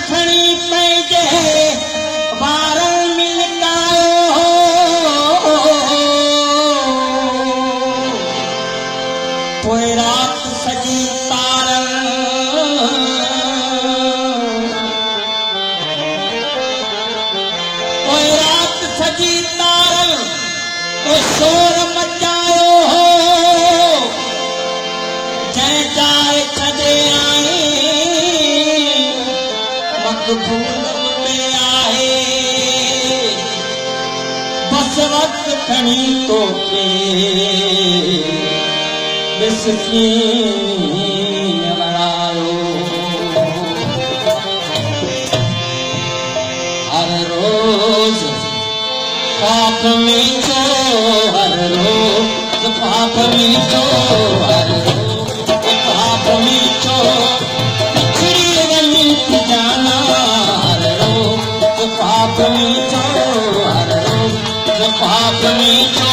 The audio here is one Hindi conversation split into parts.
खणी पंहिंजे ॿारनि में लिकायो पोइ राति सॼी तारनि पोइ राति सॼी तारनि पोइ शोर मचायो जंहिं जाइ छॾे आई मक़बूल में आहे बस वक़्तु खणी तोखे मिसकीन बणायो हर रोज़ पाप में छो हर रोज़ पाप में छो हर रोज़ पाप में छो बिछड़ी वञी थी जाना हर रोज़ पाप में छो हर रोज़ पाप में छो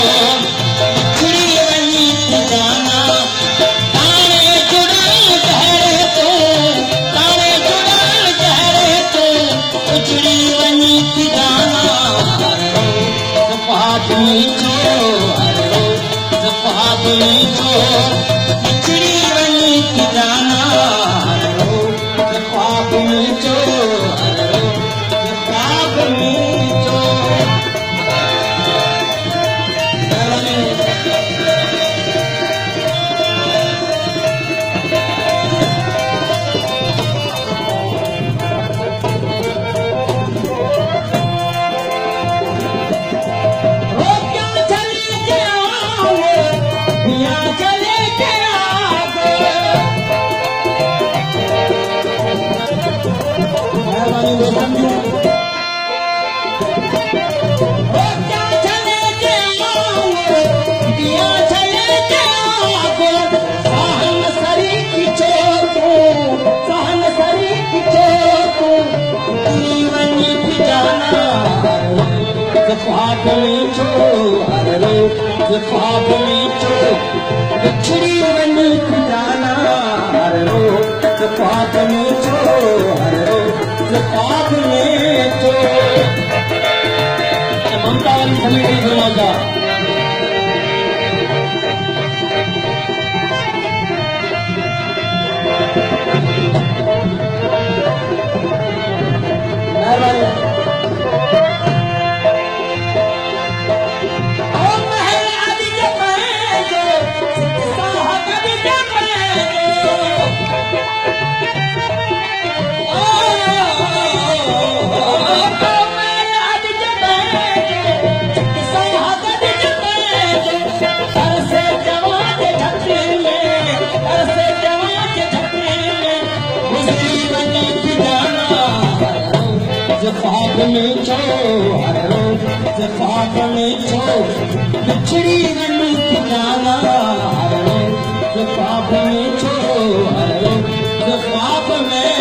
बिछड़ी वञी थी जाना ताणे जुड़ल कहरे तो ताणे जुड़ल कहरे तो बिछड़ी वञी थी जाना हर रोज़ पाप में छो हर रोज़ पाप में छो बिछड़ी वञी थी जाना हर रोज़ पाप में छो हर रोज़ पाप में छो पाप में छो हर रोज़ पाप में छो बिछड़ी वञी थी जाना हर रोज़ पाप में छो हर रोज़ पाप में छो ममता वाली समिति बोला पाप में छो हर रोज़ पाप में छो बिछड़ी वञी थी जाना हर रोज़ पाप में छो हर रोज़ पाप में